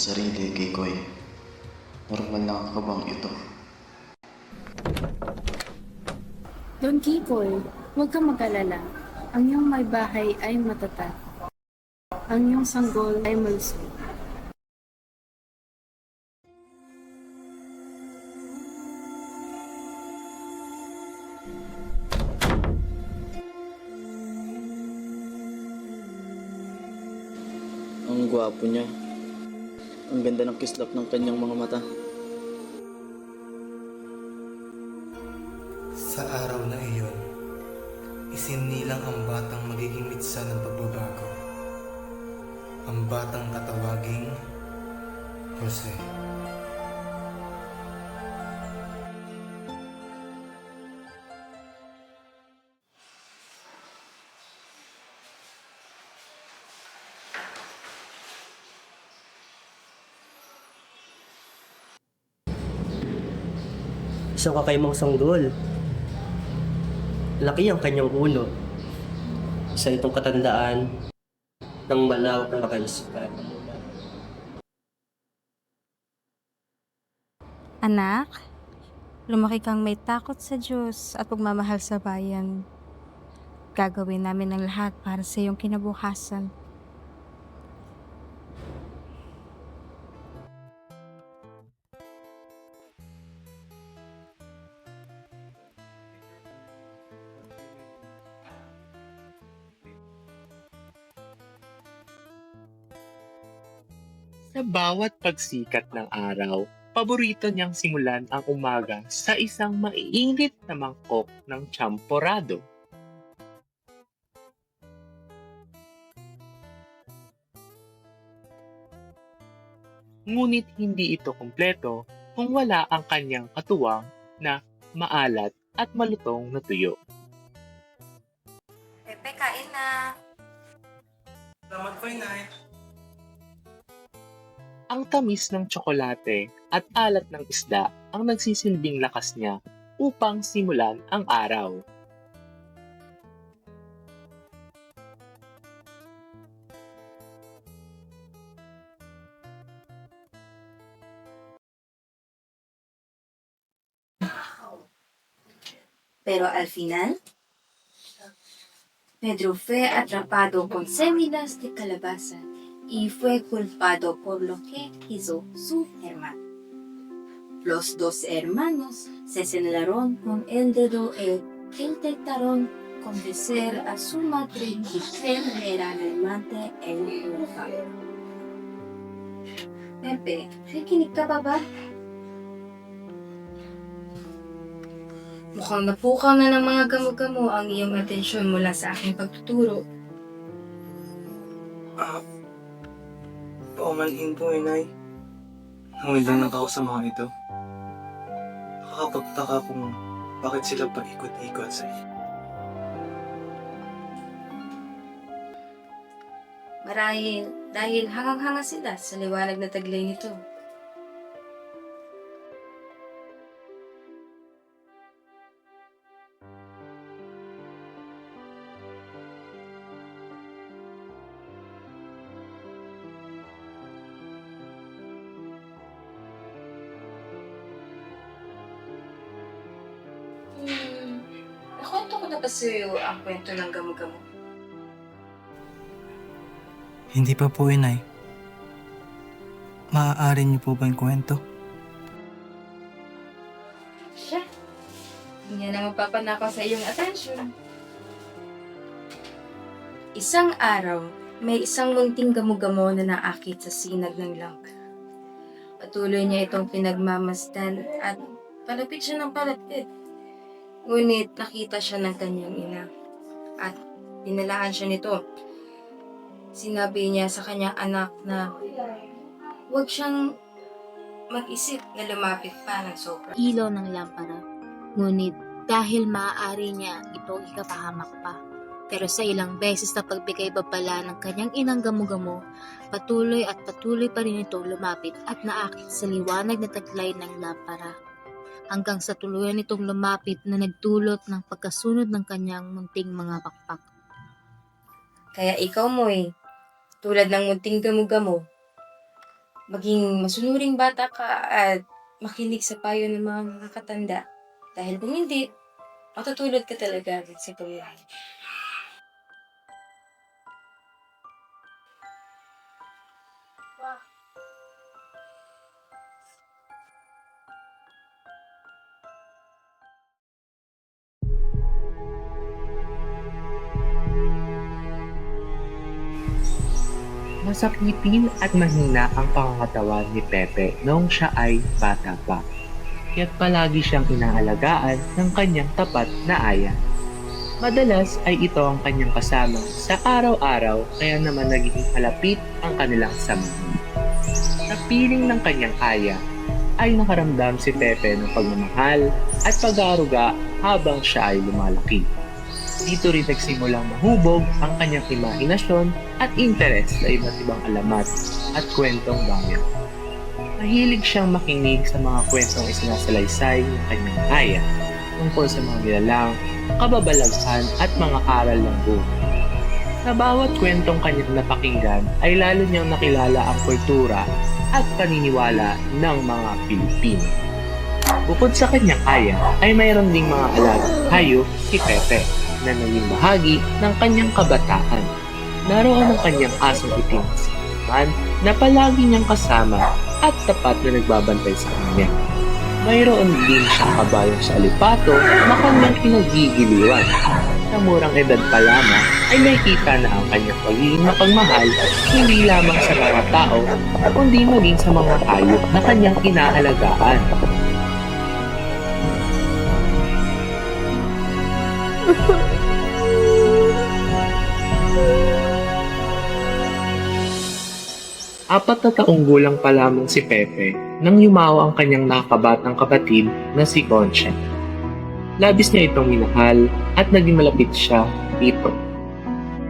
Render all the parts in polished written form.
sarili, Kikoy. Normal lang ka bang ito? Don Kikoy, huwag kang mag-alala. Ang iyong may bahay ay matatag. Ang iyong sanggol ay malusog. Ang gwapo niya. Ang ganda ng kislap ng kanyang mga mata. Sa araw na iyon, isinilang ang batang magiging mitsa ng pagbabago. Ang batang tatawaging Jose. Isang kakaimang sanggol. Laki ang kanyang ulo. Isa itong katandaan ng malawak na kaisipan. Anak, lumaki kang may takot sa Diyos at pagmamahal sa bayan. Gagawin namin ang lahat para sa iyong kinabukasan. Sa bawat pagsikat ng araw, paborito niyang simulan ang umaga sa isang maiinit na mangkok ng champorado. Ngunit hindi ito kumpleto kung wala ang kanyang katuwang na maalat at malutong na tuyo. Pepe, kain na. Salamat po, Inay. Ang tamis ng tsokolate at alat ng isda ang nagsisilbing lakas niya upang simulan ang araw. Pero al final, Pedro fue atrapado con semillas de calabaza y fue culpado por lo que hizo su hermano. Los dos hermanos se señalaron con el dedo e intentaron convencer a su madre que él era realmente el culpable. Pepe, nakikinig ka ba? Mukhang napukaw na ng mga gamo-gamo ang iyong atensyon mula sa aking pagtuturo. Paumanhin po, Inay. Ngunit lang ako sa mga ito. Nakakapagtaka kung bakit sila paikot-ikot sa iyo. Marahil dahil hangang-hanga sila sa liwanag na taglay nito. Nakwento ko na ba sa'yo ang kwento ng gamo-gamo? Hindi pa po, Inay. Maaari niyo po ba yung kwento? Siya. Hindi na mapapanakaw sa iyong atensyon. Isang araw, may isang munting gamo-gamo na naakit sa sinag ng langka. Patuloy niya itong pinagmamasdan at palapit siya ng palapit. Ngunit nakita siya ng kanyang ina at dinalaan siya nito. Sinabi niya sa kanyang anak na huwag siyang mag-isip na lumapit pa ng sobra. Ilaw ng lampara. Ngunit dahil maaari niya itong ikapahamak pa. Pero sa ilang beses na pagbigay babala ng kanyang inang gamo-gamo, patuloy at patuloy pa rin itong lumapit at naakit sa liwanag na taglay ng lampara. Hanggang sa tuluyan itong lumapit na nagdulot ng pagkasunod ng kanyang munting mga pakpak. Kaya ikaw mo tulad ng munting gamo-gamo, Maging masunuring bata ka at makinig sa payo ng mga nakakatanda. Dahil kung hindi, matutulad ka talaga sa buhay. Masakitin at mahina ang pangangatawan ni Pepe noong siya ay bata pa. Kaya't palagi siyang inaalagaan ng kanyang tapat na aya. Madalas ay ito ang kanyang kasama sa araw-araw kaya naman naging malapit ang kanilang samahan. Sa piling ng kanyang aya ay nakaramdam si Pepe ng pagmamahal at pag-aaruga habang siya ay lumalaki. Dito rin nagsimulang mahubog ang kanyang imahinasyon at interes sa iba't ibang alamat at kwentong bayan. Mahilig siyang makinig sa mga kwentong isinasalaysay ng kanyang aya tungkol sa mga nilalang, kababalaghan at mga aral ng buhay. Sa bawat kwentong kanyang napakinggan ay lalo niyang nakilala ang kultura at paniniwala ng mga Pilipino. Bukod sa kanyang aya ay mayroon ding mga alagang hayop si Pepe na naging bahagi ng kanyang kabataan. Naroon ang kanyang asong itim si Man na palagi niyang kasama at tapat na nagbabantay sa kanya. Mayroon din siyang kabayong sa alipato na kanyang kinagigiliwan. Sa murang edad pa lamang ay nakikita na ang kanyang pagiging mapagmahal hindi lamang sa mga tao kundi maging sa mga hayop na kanyang inaalagaan. Apat na taong gulang pa lamang si Pepe nang yumawa ang kanyang nakabatang kapatid na si Concha. Labis niya itong minahal at naging malapit siya dito,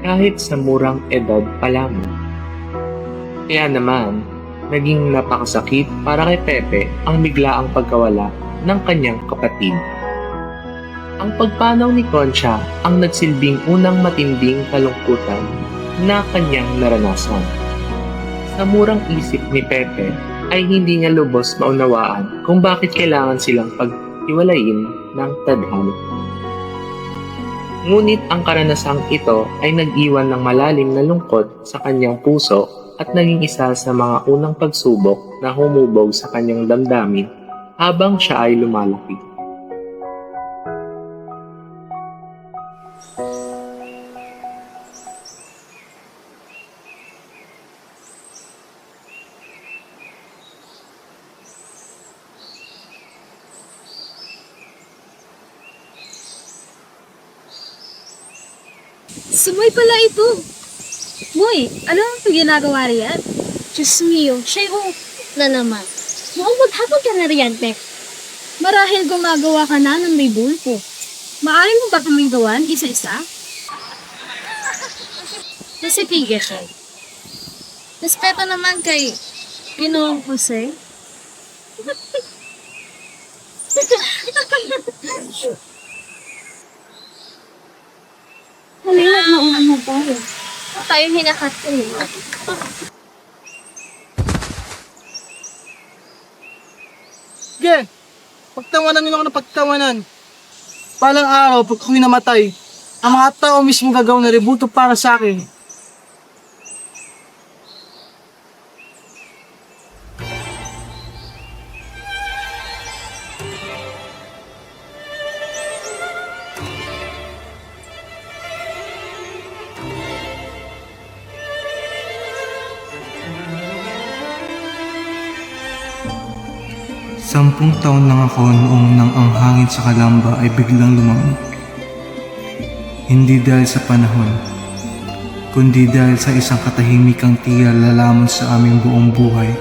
kahit sa murang edad pa lamang. Kaya naman, naging napakasakit para kay Pepe ang biglaang pagkawala ng kanyang kapatid. Ang pagpanaw ni Concha ang nagsilbing unang matinding kalungkutan na kanyang naranasan. Sa murang isip ni Pepe ay hindi niya lubos maunawaan kung bakit kailangan silang paghiwalayin ng tadhana. Ngunit ang karanasang ito ay nag-iwan ng malalim na lungkot sa kanyang puso at naging isa sa mga unang pagsubok na humubog sa kanyang damdamin habang siya ay lumalaki. Si Moy pala ito. Moy, ano ang ginagawa riyan? Diyos mio, siya yung na naman. Mukhang maghapon ka na riyan, Pek. Marahil gumagawa ka na ng may bulpo. Maaari mo ba kaming gawan isa-isa? Kasi tigil siya. Respeto naman kay Ginoong Jose. Halina, mauna mo tayo. Tayo hinakat ko eh. Sige, pagtawanan nila ako ng pagtawanan. Palang araw, pag ako'y namatay, ang mga tao mismo gagawin na rebuto para sa akin. Sampung taon lang ako noong nang ang hangin sa Kalamba ay biglang lumamig. Hindi dahil sa panahon, kundi dahil sa isang katahimikang tira lalamon sa aming buong buhay.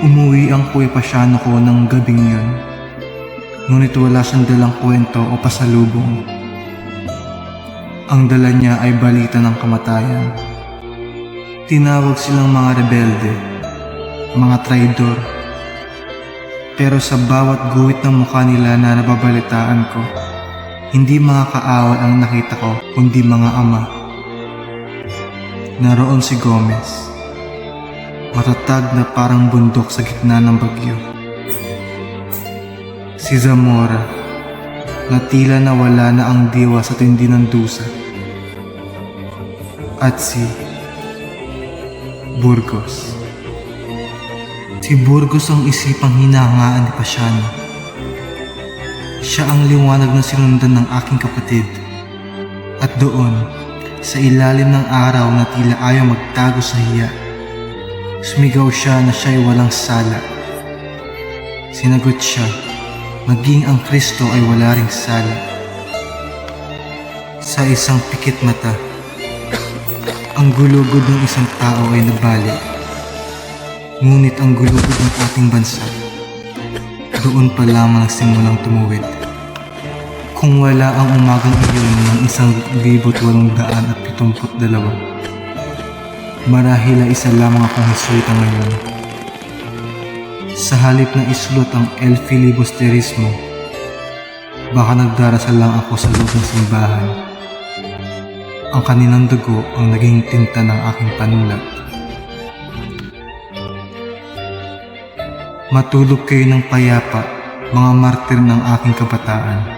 Umuwi ang Kuya Pasyano ko ng gabing yun, ngunit wala siyang dalang kwento o pasalubong. Ang dala niya ay balita ng kamatayan. Tinawag silang mga rebelde, mga traidor. Pero sa bawat guhit ng mukha nila na nababalitaan ko, hindi mga kaaway ang nakita ko, kundi mga ama. Naroon si Gomez, matatag na parang bundok sa gitna ng bagyo. Si Zamora, na tila nawala na ang diwa sa tindi ng dusa. At si Burgos. Si Burgos ang isipang hinahangaan ni Pasiano. Siya ang liwanag na sinundan ng aking kapatid. At doon, sa ilalim ng araw na tila ayaw magtago sa hiya, sumigaw siya na siya'y walang sala. Sinagot siya, maging ang Kristo ay wala ring sala. Sa isang pikit mata, ang gulugod ng isang tao ay nabali. Ngunit ang gulugod ng ating bansa, doon pa lamang simulang tumuwid. Kung wala ang umagang iyon ng 1,872, marahil ay isa lamang akong hesuita ngayon. Sa halip na isulot ang El Filibusterismo, baka nagdarasal lang ako sa loob ng simbahan. Ang kanilang dugo ang naging tinta ng aking panulat. Matulog kayo ng payapa, mga martir ng aking kabataan.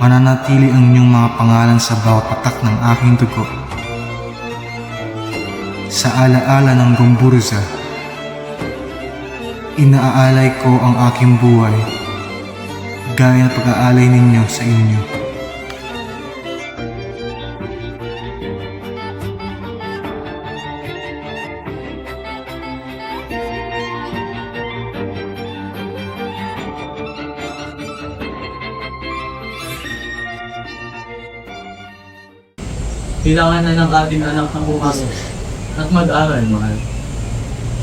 Mananatili ang inyong mga pangalan sa bawat patak ng aking dugo. Sa alaala ng Gomburza, inaalay ko ang aking buhay, gaya ng pag-aalay ninyo sa inyo. Kailangan na ng ating anak na pumasok at mag-aral, mahal.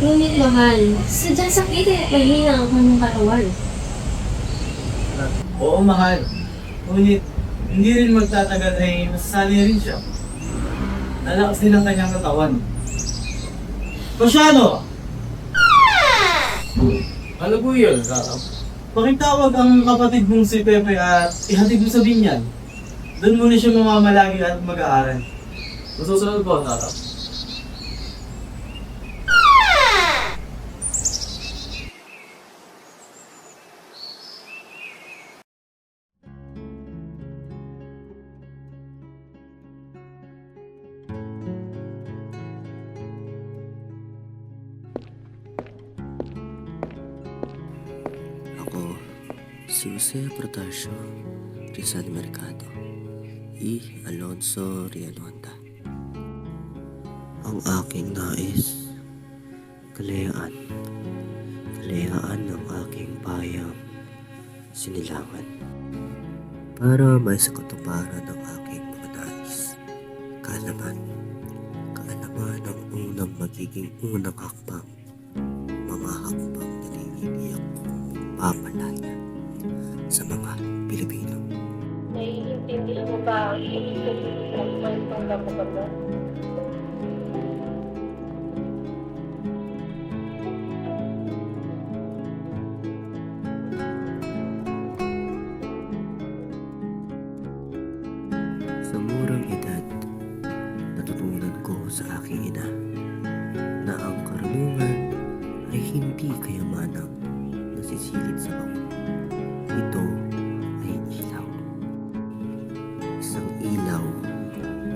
Ngunit mahal, sadyang sakitin at mahina ang kanyang katawan. Oo, mahal. Ngunit, hindi rin magtatagal ay masasali rin siya. Lalakas din ang kanyang katawan. Pasiano! Ano po yun, Kakap? Pakitawag ang kapatid mong si Pepe at ihatid mo sa binyan. Doon muna siya mamamalagi at mag-aaral. Masusunod po, Kakap. Ako, si Jose Protasio Rizal Mercado y Alonso Rialonda. Ang aking nais, kalayaan ng aking bayang sinilangan para may sa katuparan ng aking mga nais. Kaalaman ang unang magiging unang hakbang, mga hakbang na naiiyak kong papalaya sa mga Pilipino. Naiintindihan mo ba ang ibig sabihin ng kwentong gamo-gamo? Sa murang edad, natutunan ko sa aking ina na ang karunungan ay hindi kayamanang nasisilid sa baon. Ito ay ilaw. Isang ilaw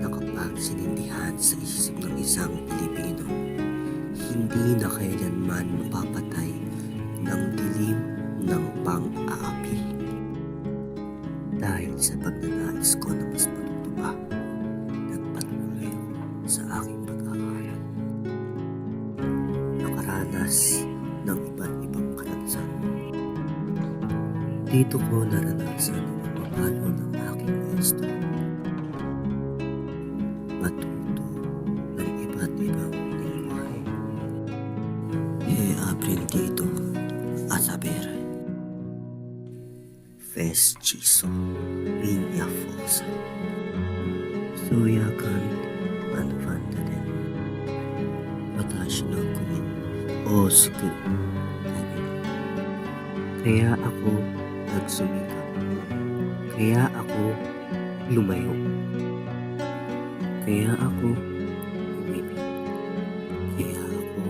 na kapag sinindihan sa isip ng isang Pilipino, hindi na kailanman mapapatay ng dilim ng pang-aapi. Dahil sa pagnanais ko na mas matuto pa, nagpatuloy ako sa aking pag-aaral. Nakaranas ng iba't ibang kalansan. Dito ko naranasan ang pagpapalo ng aking gusto. Matuto ng iba't ibang lingwahe. He aprendido a saber. Festizo Viña Fosa. Suyakan Manfandalen. Watashi no kuni o suku. Kaya ako nagsumikap. Kaya ako lumayo. Kaya ako umibig. Kaya ako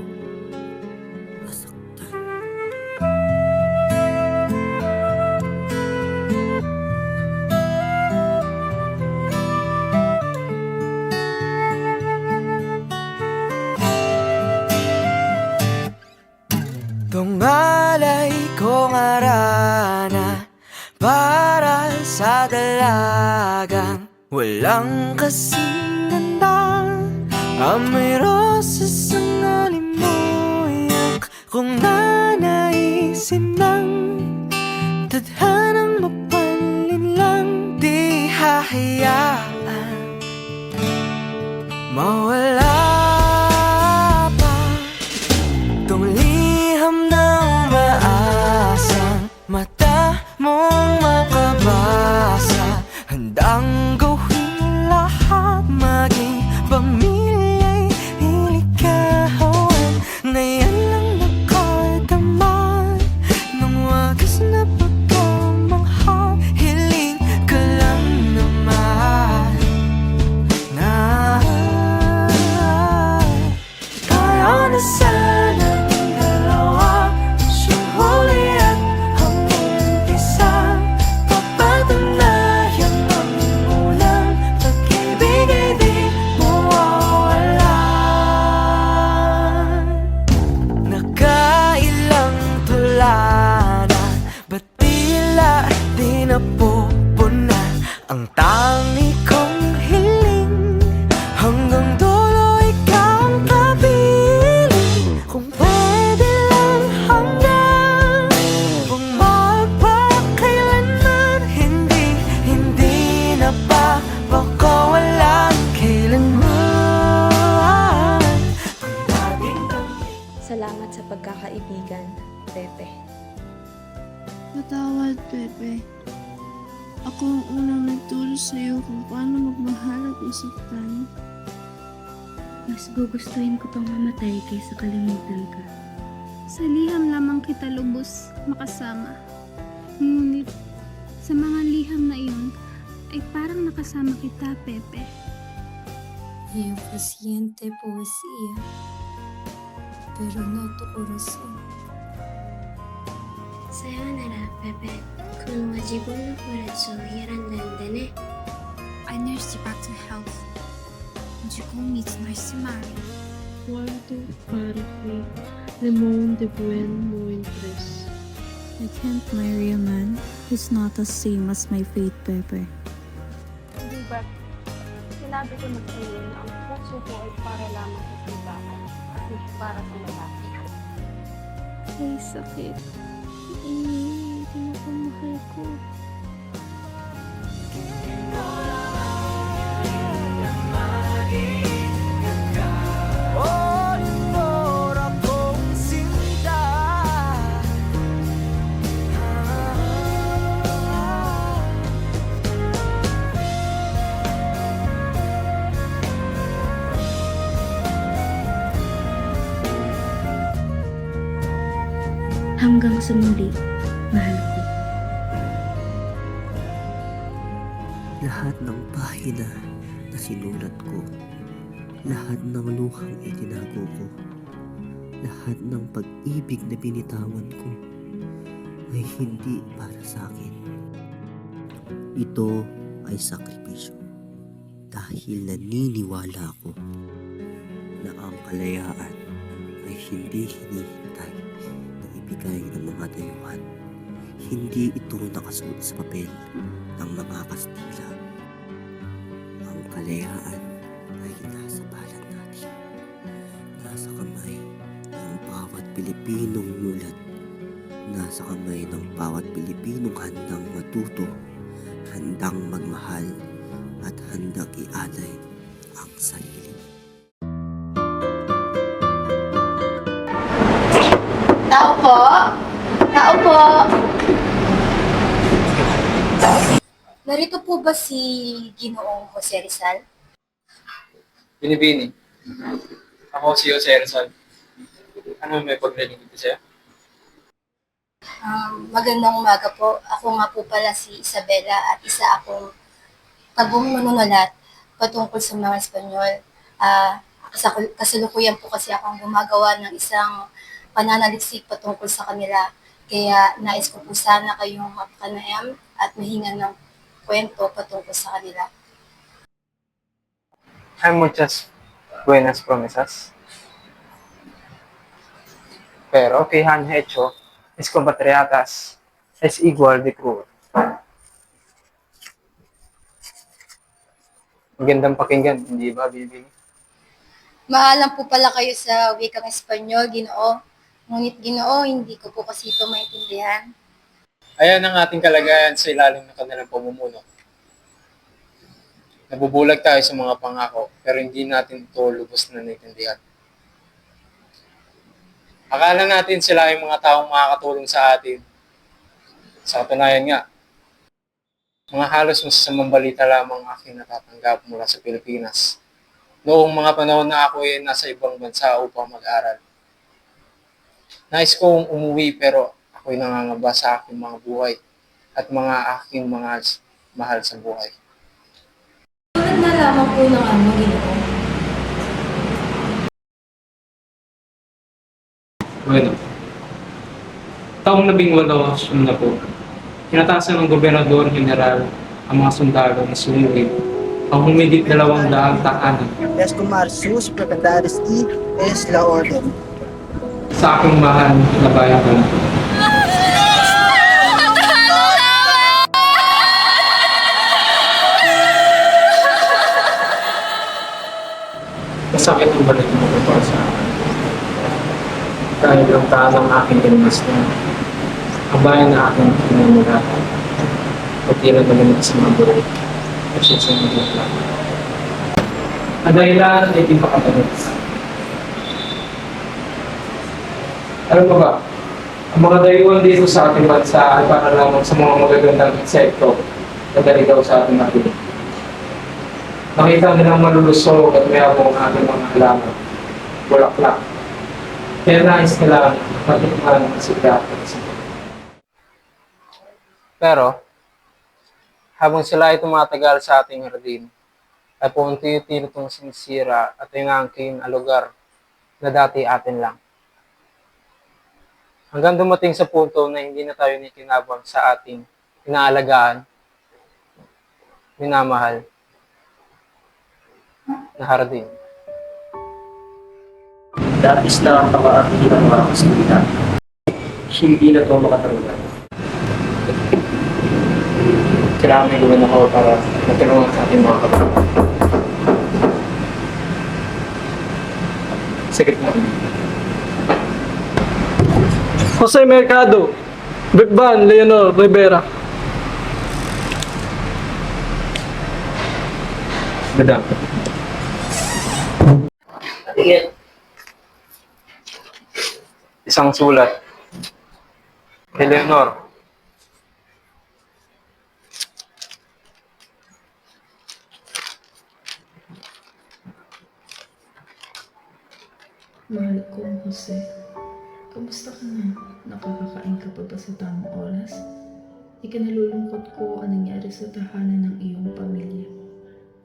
harana para sa dalagang walang kasing ganda. Amoy rosas ang alimuyak kung nanaisin ng tadhanang mapalin lang. Di hahayaan mawala pa tong liham na umaasang mata mong makabasa. Handang gawin lahat, maging pamilya'y iligawan. Ngayon lang nakadama ng wagas na pagkamahal. Hiling ka lang naman na tayo na sanang dalawa. Siyang huli at ang umpisa. Papatunayan ang unang pag-ibig ay di mawawalan. Nakailang tula na, ba't tila di napupunan ang tangi kong hiling? Hanggang dulo ikaw ang kapiling. Kung pwede lang hanggang magpakailanman, hindi na pa pakawalan kailanman. Ang laging kami. Salamat sa pagkakaibigan, Pepe. Matawad, Pepe. Ako ang unang nagturo sa'yo kung paano magmahal at masaktan. Mas gugustuhin ko pang mamatay kaysa kalimutan ka. Sa liham lamang kita lubos makasama. Ngunit sa mga liham na iyon ay parang nakasama kita, Pepe. Io paciente poesía, pero no tu corazón. Sayonara, Pepe. このまま自分のコレをやらんなんでね。 I nursed you back to health. And you call me it's nice to marry. Cuánto para que le monde buen muy tres. I can't marry a man who's not the same as my fate, Pepe. Hindi ba? Sinabi ko na sa iyo na ang puso ko ay para lamang sa simbahan at hindi para sa lalaki. Ay, sakit. Hindi ko mahal ko. Oh, amor akong sinta. Hanggang sa muli, mahal ko. Lahat ng pahina na sinulat ko, lahat ng luhang itinago ko, lahat ng pag-ibig na binitawan ko ay hindi para sa akin. Ito ay sakripisyo dahil naniniwala ako na ang kalayaan ay hindi hinihintay na ibigay ng mga dayuhan. Hindi ito nakasuot sa papel ng mga Kastila. Ang kalayaan ay nasa balat natin. Nasa kamay ng bawat Pilipinong mulat. Nasa kamay ng bawat Pilipinong handang matuto, handang magmahal, at handang ialay ang sarili. Tao po! Tao po! Narito po ba si Ginoong Jose Rizal? Binibini. Ako si Jose Rizal. Ano may pagrinig dito sa'yo? Magandang umaga po. Ako nga po pala si Isabela at isa akong tagong manunulat patungkol sa mga Espanyol. Kasalukuyan po kasi akong gumagawa ng isang pananaliksik patungkol sa kanila. Kaya nais ko po sana kayong mapakanayam at mahingan ng kwento patungkol sa kanila. Hay muchas buenas promesas. Pero que han hecho mis compatriotas, es igual de cruel. Magandang pakinggan, hindi ba, Bibi? Maalam po pala kayo sa wikang Espanyol, Ginoo. Ngunit Ginoo, hindi ko po kasi ito maintindihan. Ayan ang ating kalagayan sa ilalim ng kanilang pamumuno. Nabubulag tayo sa mga pangako, pero hindi natin ito lubos na naiintindihan. Akala natin sila ay mga taong makakatulong sa atin. Sa katunayan nga, mga halos masasamang balita lamang aking natatanggap mula sa Pilipinas. Noong mga panahon na ako ay nasa ibang bansa upang mag-aral. Nais kong umuwi pero ako'y nangangamba sa aking mga buhay at mga aking mga mahal sa buhay. Tulad na lamang po ng Ginoo. Bueno, taong 18 na po, tinatasan ng Gobernador General ang mga sundalo na sumuwi ang humigit 200 tahanan Escomar sus propiedades y es la orden. sa aking mahal na bayan ko. Masakit ang balik mo ko para sa akin. Dahil ang taan ng aking kinmasdan, ang bayan na aking pinamulatan, pati na naman sa mga buhay, at siya sa mga buhay. Ang dahilan ay di pakatalit. Alam mo ba, ang mga dayuhan dito sa ating bansa ay para lamang sa mga magagandang insekto na daligaw sa ating natin. Nakita nilang malulusog at mayabong ang ating mga halaman, bulaklak. Kaya nais nila matikman ang sigat at sigat. Pero, habang sila ay tumatagal sa ating hardin, ay paunti-unti itong sinisira at inangkin ang lugar na dati atin lang. Hanggang dumating sa punto na hindi na tayo nikinabang sa ating inaalagaan, minamahal, na hardin. Labis na ang pang-aarti ng mga kasunod. Hindi na ito makatarunan. Kailangan may gawin ako para matulungan sa ating mga kapatid. Sige po. Jose Mercado, Bigban Leonor Rivera. Madam. Isang sulat. Eleanor. Mahal kong Jose, kamusta ka na? Nakakakain ka pa ba sa tamang oras? Ikinalulungkot ko ang nangyari sa tahanan ng iyong pamilya.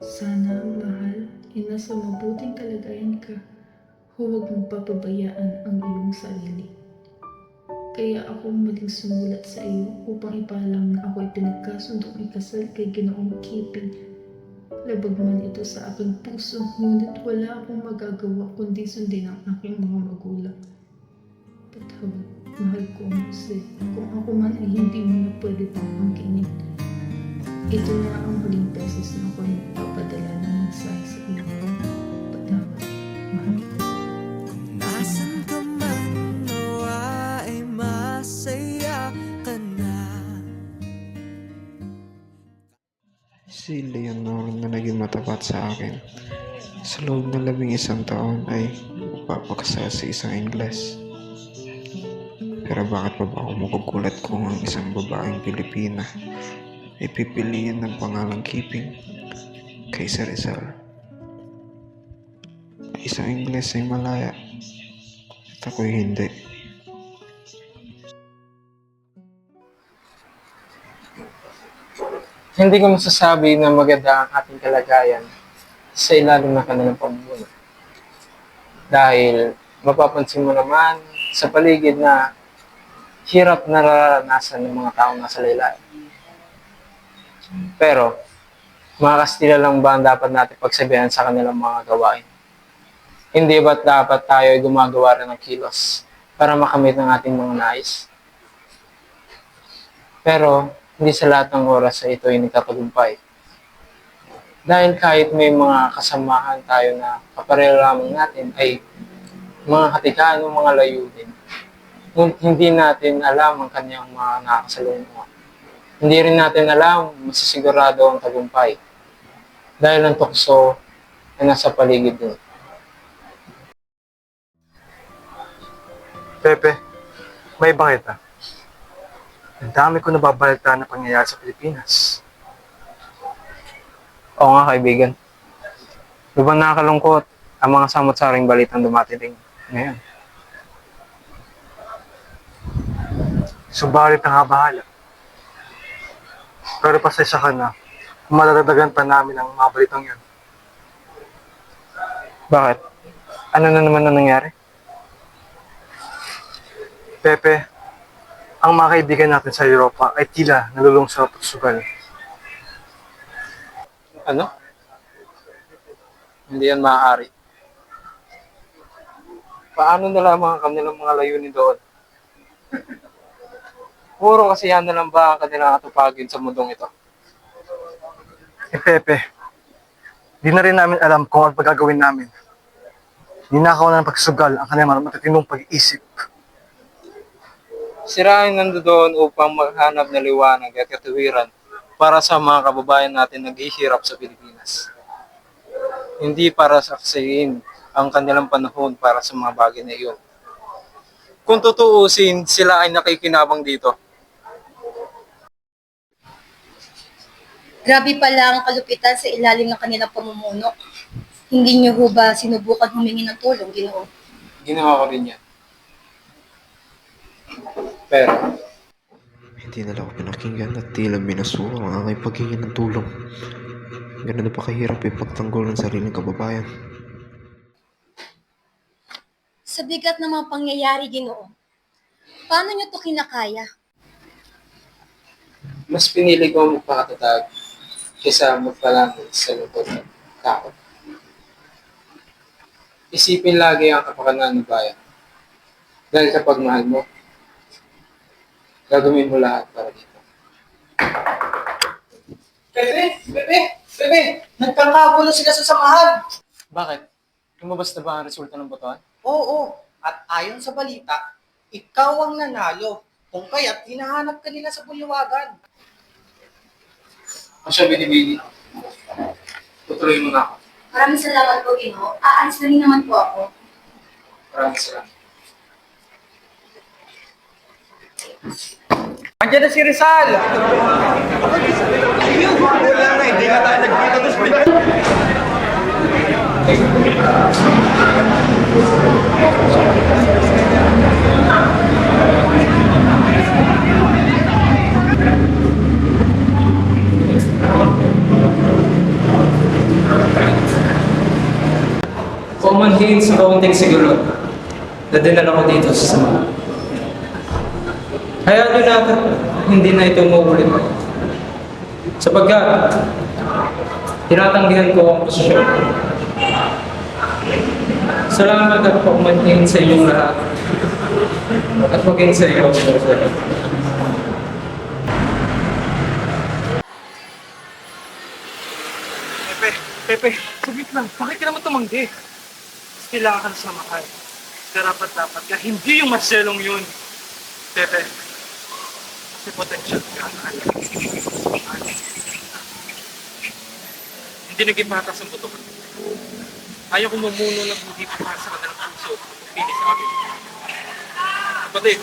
Sana, mahal, ay nasa mabuting kalagayan ka. Huwag mong papabayaan ang iyong sarili. Kaya ako muling sumulat sa iyo upang ipaalam na ako ay pinagkasundong ikasal kay Ginoong Keeping. Labag man ito sa aking puso, ngunit wala akong magagawa kundi sundin ang aking mga magulang. Patawad, mahal ko ang Jose, kung ako man ay hindi mo na pwede pang angkinin. Ito na ang huling beses na ako nagpapadala ng mensahe sa iyo. Patawad, mahal ko. Nasaan ka man, nawa ay masaya ka na. Si Leonor na naging matapat sa akin. Sa loob ng 11 taon ay magpapakasal sa isang Ingles. Pero bakit pa ba ako magugulat kung ang isang babaeng Pilipina ay pipiliin ng pangalang Keeping kaysa Rizal? Isang Ingles ay malaya at ako'y hindi. Hindi ko masasabi na maganda ang ating kalagayan sa ilalim ng kanilang pamumuno. Dahil mapapansin mo naman sa paligid na hirap na nararanasan ng mga taong nasa laylayan. Pero, mga Kastila lang ba ang dapat natin pagsabihan sa kanilang mga gawain? Hindi ba't dapat tayo ay gumagawa rin ng kilos para makamit ang ating mga nais? Pero hindi sa lahat ng oras ay ito ay nagtatagumpay. Dahil kahit may mga kasamahan tayo na kapareho lamang natin ay mga katikaan o mga layunin, ngunit hindi natin alam ang kanyang mga nakakasalunguan. Hindi rin natin alam masisigurado ang tagumpay dahil ang tukso ay nasa paligid din. Pepe, may iba kita. Ang dami ko nababalita na pangyayari sa Pilipinas. Oo nga kaibigan. Lubang nakakalungkot ang mga samot-saring balitang dumatiting ngayon. Subalit ang bahala. Pero pasensya ka na kung madadagdagan pa namin ang mga balitang yan. Bakit? Ano na naman ang nangyari? Pepe, ang mga kaibigan natin sa Europa ay tila nalulung sa Portugal. Ano? Hindi yan maaari. Paano na lamang ang kanilang mga layunin doon? Puro kasiyahan na lang ba ang kanilang atupagin sa mundong ito? Pepe, di na rin namin alam kung ano gagawin namin. Ninakaw na ng pagsugal ang kanilang matatinong pag-iisip. Sirain nandoon upang maghanap ng liwanag at katuwiran para sa mga kababayan natin naghihirap sa Pilipinas. Hindi para saksiyin ang kanilang panahon para sa mga bagay na iyon. Kung tutuusin, sila ay nakikinabang dito. Grabe pala ang kalupitan sa ilalim ng kanilang pamumuno. Hindi niyo ho ba sinubukan humingi ng tulong, Ginoo? Ginawa ko rin yan. Pero, Hindi nila ako pinakinggan at tila minasuha ang aking paghingi ng tulong. Ganun na pa kahirap ipagtanggol ng sariling kababayan. Sa bigat ng mga pangyayari, Ginoo, paano niyo to kinakaya? mas pinili ko ang magpakatatag kaysa magpalamon sa lungkot at takot. Isipin lagi ang kapakanan ng bayan. Dahil kapag mahal mo, gagawin mo lahat para dito. Bebe! Nagkakagulo sila sa samahan! Bakit? Lumabas na ba ang resulta ng botohan? Oo, at ayon sa balita, ikaw ang nanalo. Kung kaya't hinahanap ka nila sa bulwagan. Ang siya binibili. Tutuloy mo na ako. Maraming salamat po, Ginoo. Aalis na rin naman po ako. Maraming salamat. Andiyan na si Rizal! Wala na, hindi na tayo nagkita. Pumanhin sa kaunting siguro na dinala ko dito sa sama. Hayaan nyo natin, hindi na ito mauulit. Sapagkat, tinatanggihan ko ang posisyon. Salamat at pumanhin sa inyong lahat. At maging sa iyo, Sir. Pepe, sabit lang. Bakit ka naman tumanggi? Kailangan sa mahal. Dapat ka. Hindi yung Marcelong yun. Pepe, kasi potential ka. Hindi naging patas ang buto ko. Ayaw kong mamuno ng hindi para sa kanilang puso. Pili sa akin. Kapatid,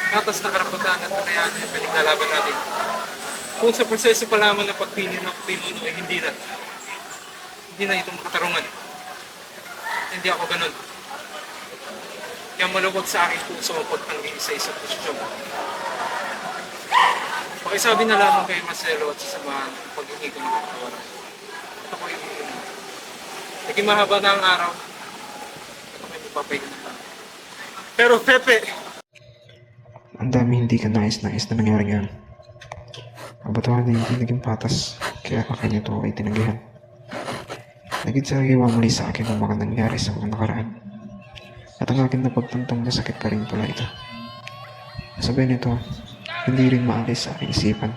patas na karapatan at kakayanan yung pinaglalaban natin. Kung sa proseso pa lamang ng pagpili ng pinuno ay hindi na itong katarungan. Hindi ako ganun. Kaya maluwag sa aking puso ang pagtanggi sa isang posisyon. Pakisabi na lamang kay Marcelo at sasamahan ang pag-hingi ko ng pagkawaran. At ako ay naging mahaba na ang araw at ako ay magpapahinga na lang. Pero Pepe! Ang dami hindi ka nais-nais na nangyari ngayon. Ang batuhan na hindi naging patas, kaya akin ito ay tinanggihan. Naging sariwa muli sa akin ang mga nangyari sa mga nakaraan. At ang aking napagtantong masakit pa rin pala ito. Sabihin nito, Hindi rin maalis sa aking isipan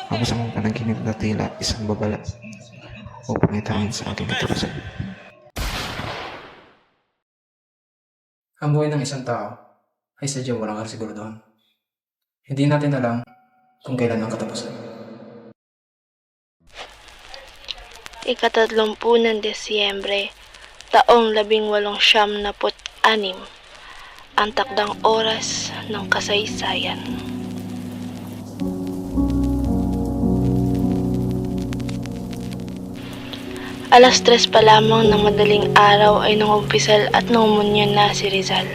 ang masamang panaginip na tila isang babala upang itangan sa aking katulusan. Ang buhay ng isang tao ay sadyang walang kasiguraduhan. Hindi natin alam kung kailan ang katapusan. Ika-30 ng Desyembre, taong 1896, ang takdang oras ng kasaysayan. Alas 3 pa lamang ng madaling araw ay nangumpisal at nangumunyo na si Rizal.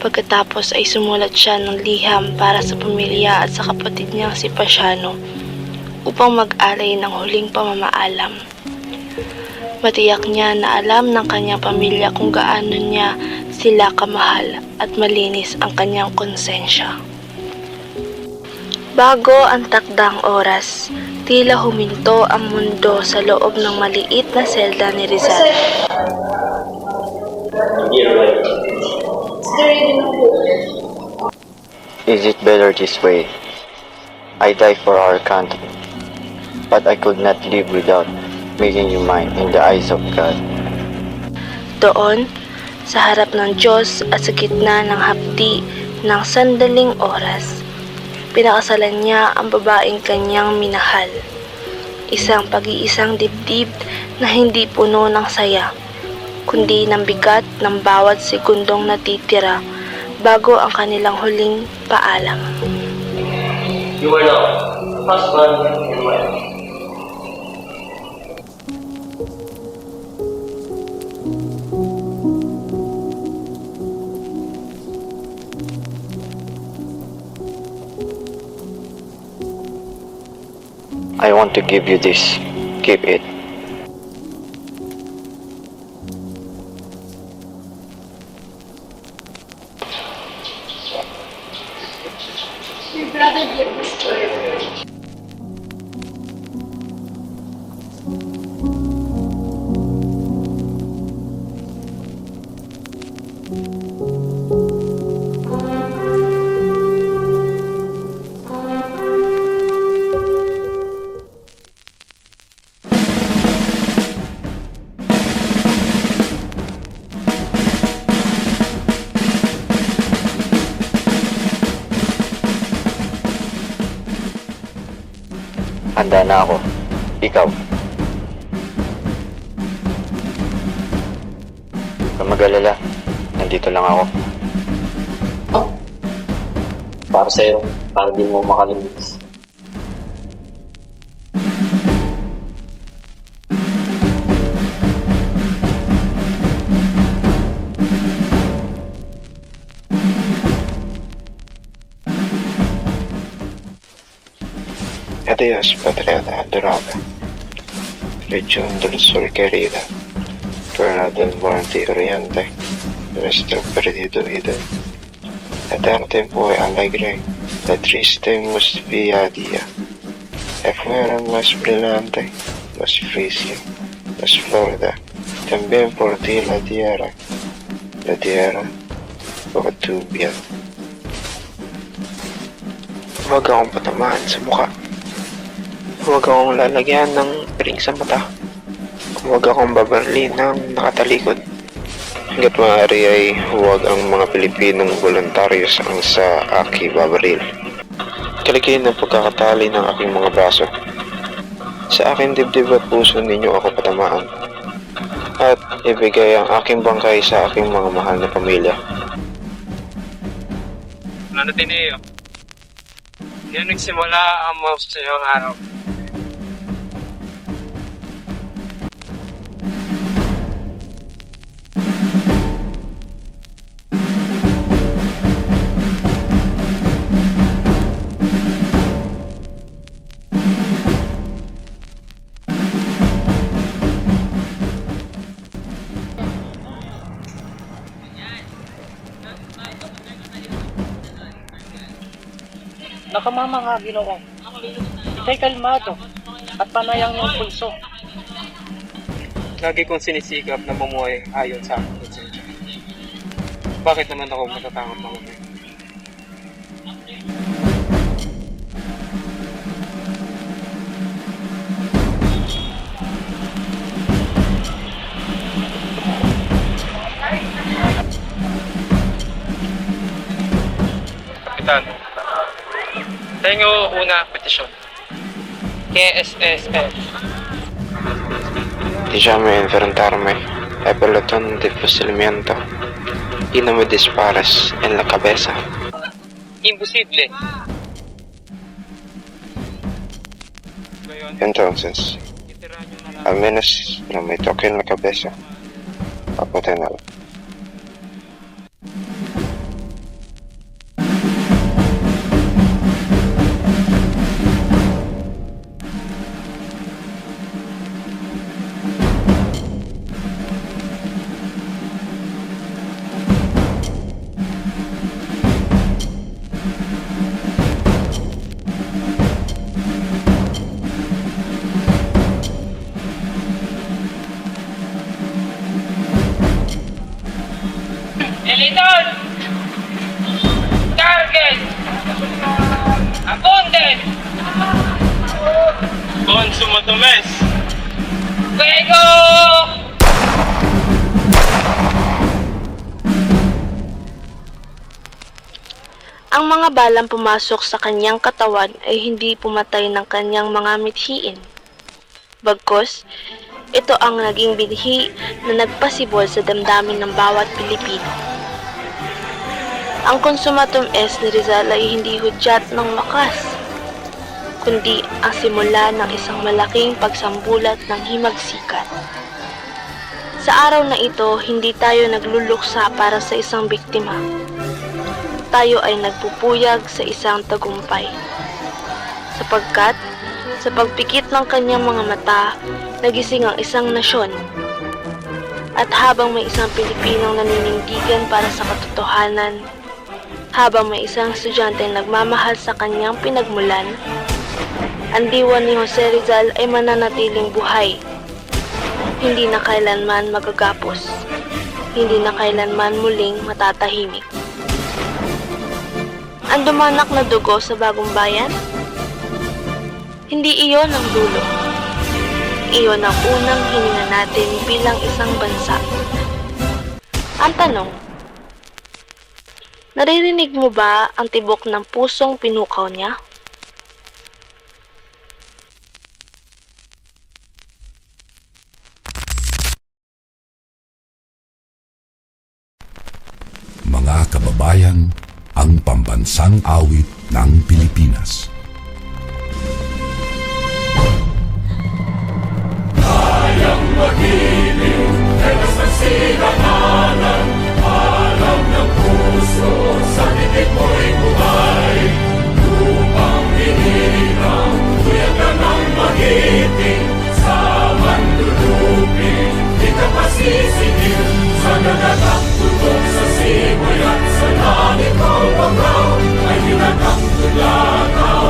Pagkatapos ay sumulat siya ng liham para sa pamilya at sa kapatid niyang si Pasiano upang mag-alay ng huling pamamaalam. Matiyak niya na alam ng kanyang pamilya kung gaano niya sila kamahal at malinis ang kanyang konsensya. Bago ang takdang oras, tila huminto ang mundo sa loob ng maliit na selda ni Rizal. Is it better this way? I die for our country, but I could not live without making you mine in the eyes of God. Doon, sa harap ng Diyos at sa gitna ng hapdi ng sandaling oras, pinakasalan niya ang babaeng kanyang minahal. Isang pag-iisang dibdib na hindi puno ng saya, kundi ng bigat ng bawat segundong natitira bago ang kanilang huling paalam. You are now husband and wife. I want to give you this. Keep it. Your brother did this to you. Handa na ako. Ikaw. Huwag kang mag-alala. Nandito lang ako. Para sa'yo, para di mo makalimutan. Adiós, patriada adorada. Legión del Sol querida, perla del Monte Oriente, nuestro perdido ídolo. La tarde fue alegre, la triste más día a día. Afuera más brillante, más frío, más florida. También por ti la tierra por tu bien. Huwag akong patamaan sa mukha. Huwag akong lalagyan ng ring sa mata. Huwag akong babarli ng nakatalikod. Hanggat maaari ay huwag ang mga Pilipinong voluntaryos ang sa aki babaril. Kaligin ang pagkakatali ng aking mga braso. Sa aking dibdib at puso ninyo ako patamaan. At ibigay ang aking bangkay sa aking mga mahal na pamilya. Ano Tineo? Yan nagsimula ang masayang araw. Nakamama nga, Ginoo. Ika'y kalmado. at panay ang iyong pulso. Lagi kong sinisikap na bumuhay ayon sa aking konsensya. Bakit naman ako matatakot mamatay? Kapitan, tengo una petición. ¿Qué es esto? Déjame enfrentarme al pelotón de fusilamiento y no me dispares en la cabeza. Imposible. Entonces, al menos no me toque en la cabeza. Apuntenalo. Eliton! Target! Apunten! Consumo Tomes! Fuego! Ang mga balang pumasok sa kanyang katawan ay hindi pumatay ng kanyang mga mithiin. Bagkus, ito ang naging binhi na nagpasibol sa damdamin ng bawat Pilipino. Ang konsumatum S ni Rizal ay hindi hudyat ng wakas, kundi ang simula ng isang malaking pagsambulat ng himagsikan. Sa araw na ito, hindi tayo nagluluksa para sa isang biktima. Tayo ay nagpupuyag sa isang tagumpay. Sapagkat, sa pagpikit ng kanyang mga mata, nagising ang isang nasyon. At habang may isang Pilipinong naninindigan para sa katotohanan, habang may isang estudyante nagmamahal sa kanyang pinagmulan, ang diwa ni Jose Rizal ay mananatiling buhay. Hindi na kailanman magagapos. Hindi na kailanman muling matatahimik. Ang dumanak na dugo sa bagong bayan? Hindi iyon ang dulo. Iyon ang unang hininga natin bilang isang bansa. Ang tanong, naririnig mo ba ang tibok ng pusong pinukaw niya? Mga kababayan, ang pambansang awit ng Pilipinas. Kayang magiliw, telas ng sinakanan, alam ng puso, sa titik mo'y buhay. Lupang hinirang, tuyag ka ng magiting, sa mandulupin, di ka pasisingil, sa nagatak tutok sa simoy at sa langit mo pagaw, ay hinatak tulakaw.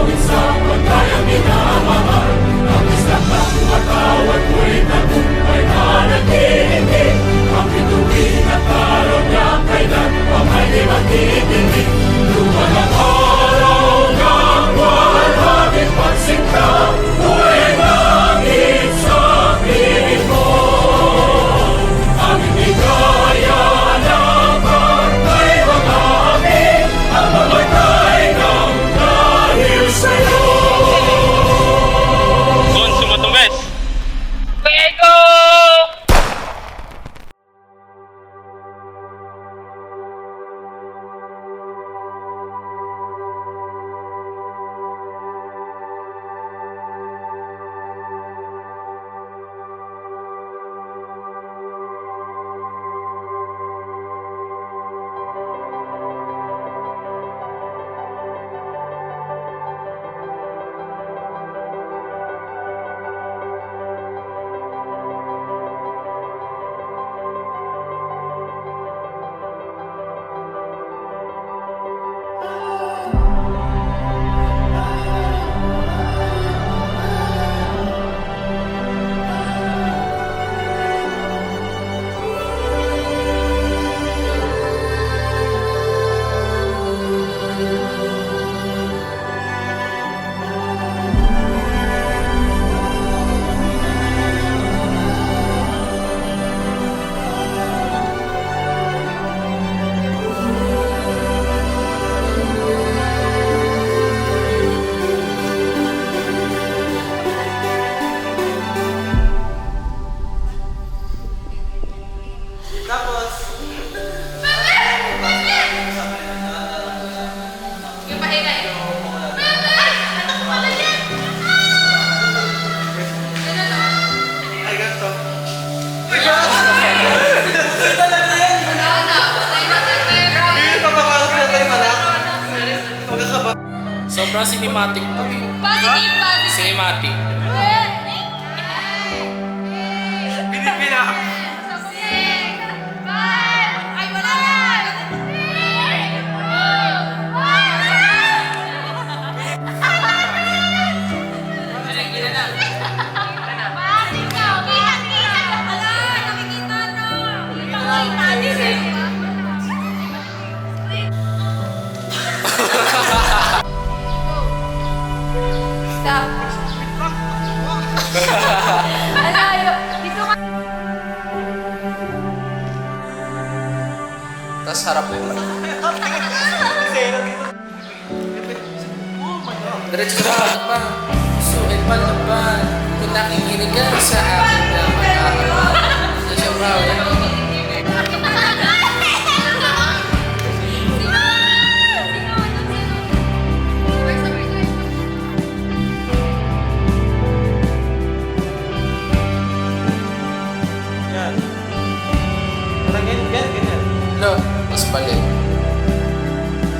Sobrang cinematic to. Positive, positive. Cinematic. Binibina! Ay, wala na! Stop. Alayo. Dito ka. Tapos harap mo yun. Diretso ka pa. Sulit pa naman. Kung nakikinig ka sa akin na mag-aaral. Sa siya bro. Yan. Parang ganyan. No, mas balik.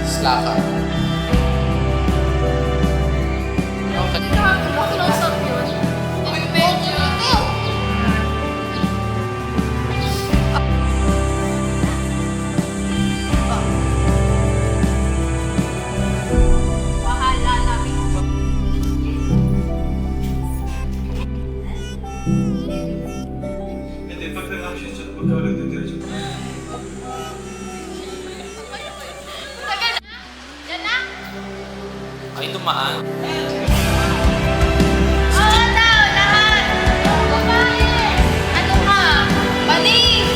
Slaka. Hindi, pag nag-action siya, magkakaroon din diretso. Ay, dumaan. Oo daw, lahat! Babae! Ano ka? Paning!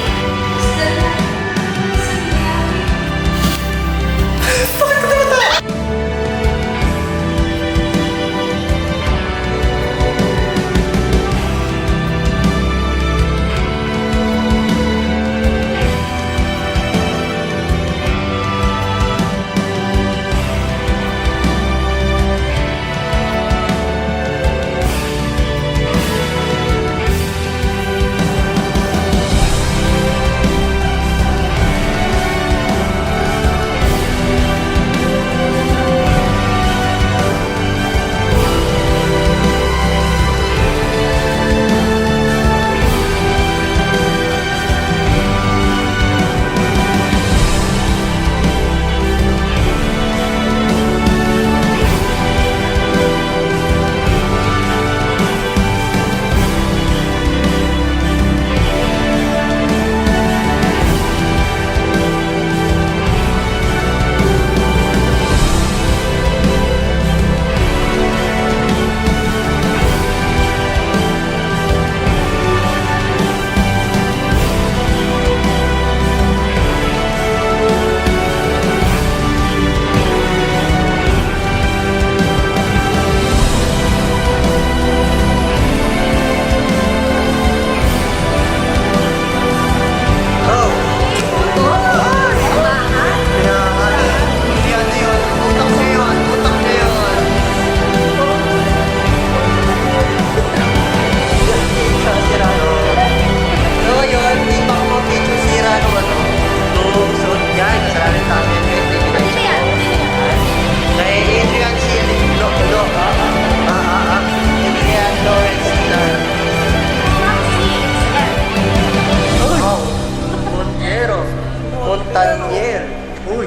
Montanyer. Uy.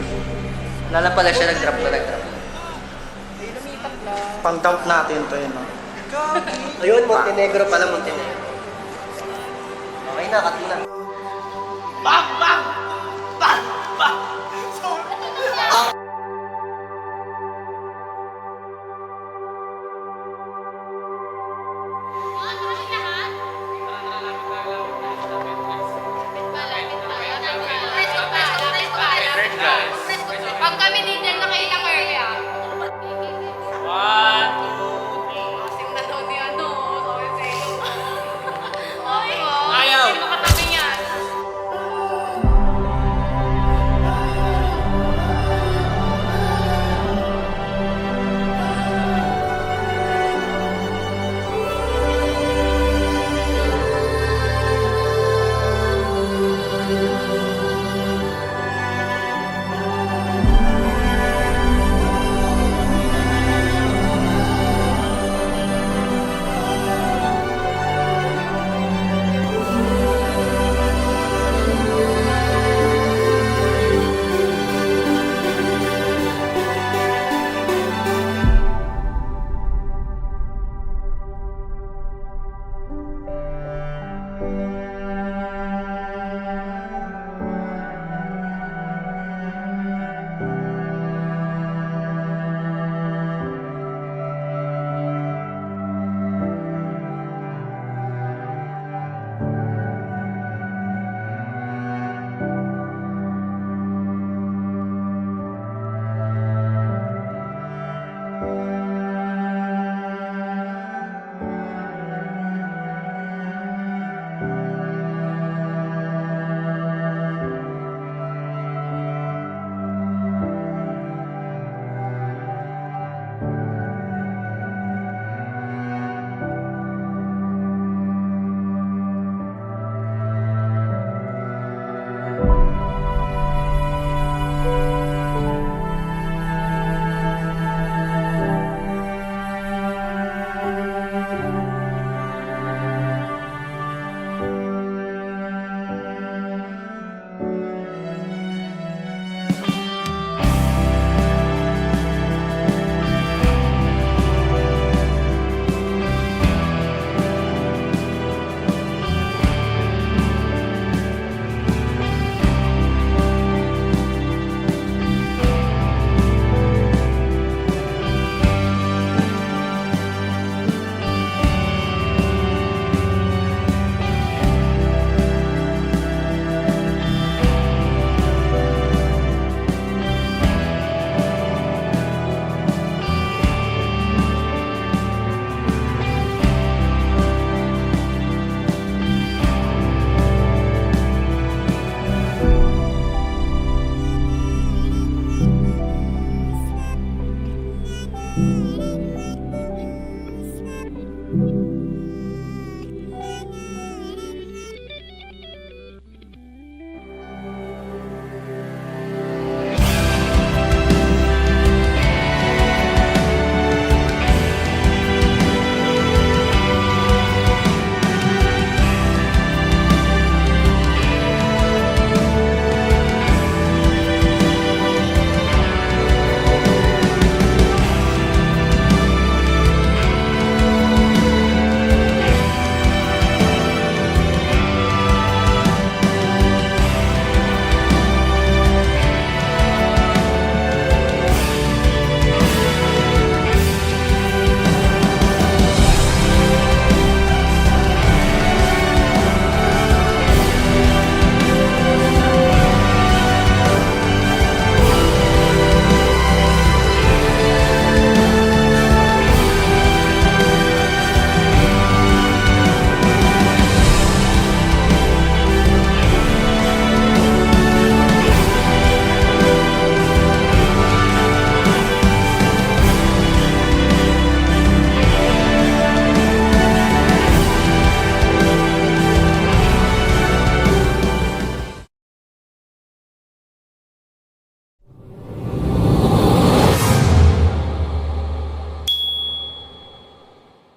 Lala pala siya, nag-drop. Pang-dump natin to yun. Ayun, Montenegro pala, Montenegro. Okay na, cut mo na. Bang! Bang! Bang! Bang!